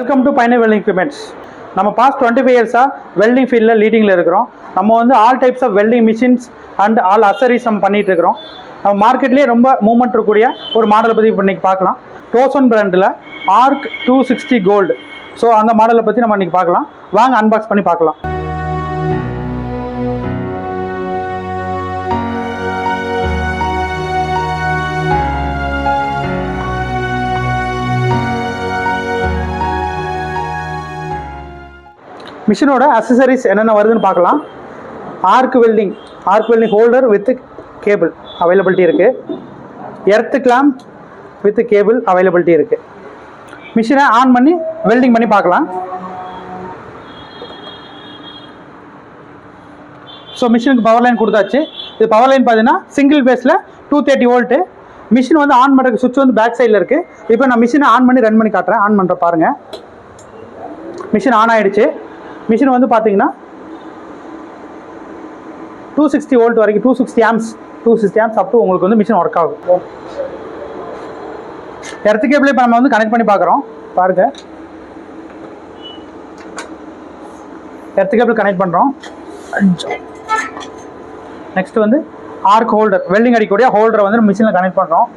Welcome to Finer welding equipments. நம்ம past 25 இயர்ஸாக welding ஃபீல்டில் லீடிங்கில் இருக்கிறோம். நம்ம வந்து all types of welding machines and all accessories நம்ம பண்ணிகிட்டு இருக்கிறோம். நம்ம மார்க்கெட்லேயே ரொம்ப மூவ்மெண்ட் இருக்கக்கூடிய ஒரு மாடலை பற்றி இப்போ இன்றைக்கி பார்க்கலாம். டோசன் பிராண்டில் ஆர்க் 260 கோல்டு. ஸோ அந்த மாடலை பற்றி நம்ம இன்றைக்கி பார்க்கலாம். வாங்க அன்பாக்ஸ் பண்ணி பார்க்கலாம். மிஷினோட அக்சசரிஸ் என்னென்ன வருதுன்னு பார்க்கலாம். Arc welding holder with cable availability இருக்குது. Earth clamp with cable availability இருக்குது. மிஷினை ஆன் பண்ணி வெல்டிங் பண்ணி பார்க்கலாம். ஸோ மிஷினுக்கு பவர் லைன் கொடுத்தாச்சு. இது பவர் லைன் பார்த்தீங்கன்னா சிங்கிள் பேஸில் 230 வோல்ட்டு. மிஷின் வந்து ஆன் பண்ணுறதுக்கு சுவிட்ச் வந்து பேக் சைடில் இருக்குது. இப்போ நான் மிஷினை ஆன் பண்ணி ரன் பண்ணி காட்டுறேன். ஆன் பண்ணுற பாருங்கள். மிஷின் ஆன் ஆகிடுச்சு. மிஷின் வந்து பார்த்தீங்கன்னா 260 வோல்ட் வரைக்கும் 260 ஆம்ஸ் அப் டு உங்களுக்கு வந்து மிஷின் ஒர்க் ஆகும். எர்த் கேபிள் இப்போ நம்ம வந்து கனெக்ட் பண்ணி பார்க்குறோம். பாருங்கள், எர்த் கேபிள் கனெக்ட் பண்ணுறோம். நெக்ஸ்ட் வந்து ஆர்க் ஹோல்டர், வெல்டிங் அடிக்கக்கூடிய ஹோல்டரை வந்து மிஷினில் கனெக்ட் பண்ணுறோம்.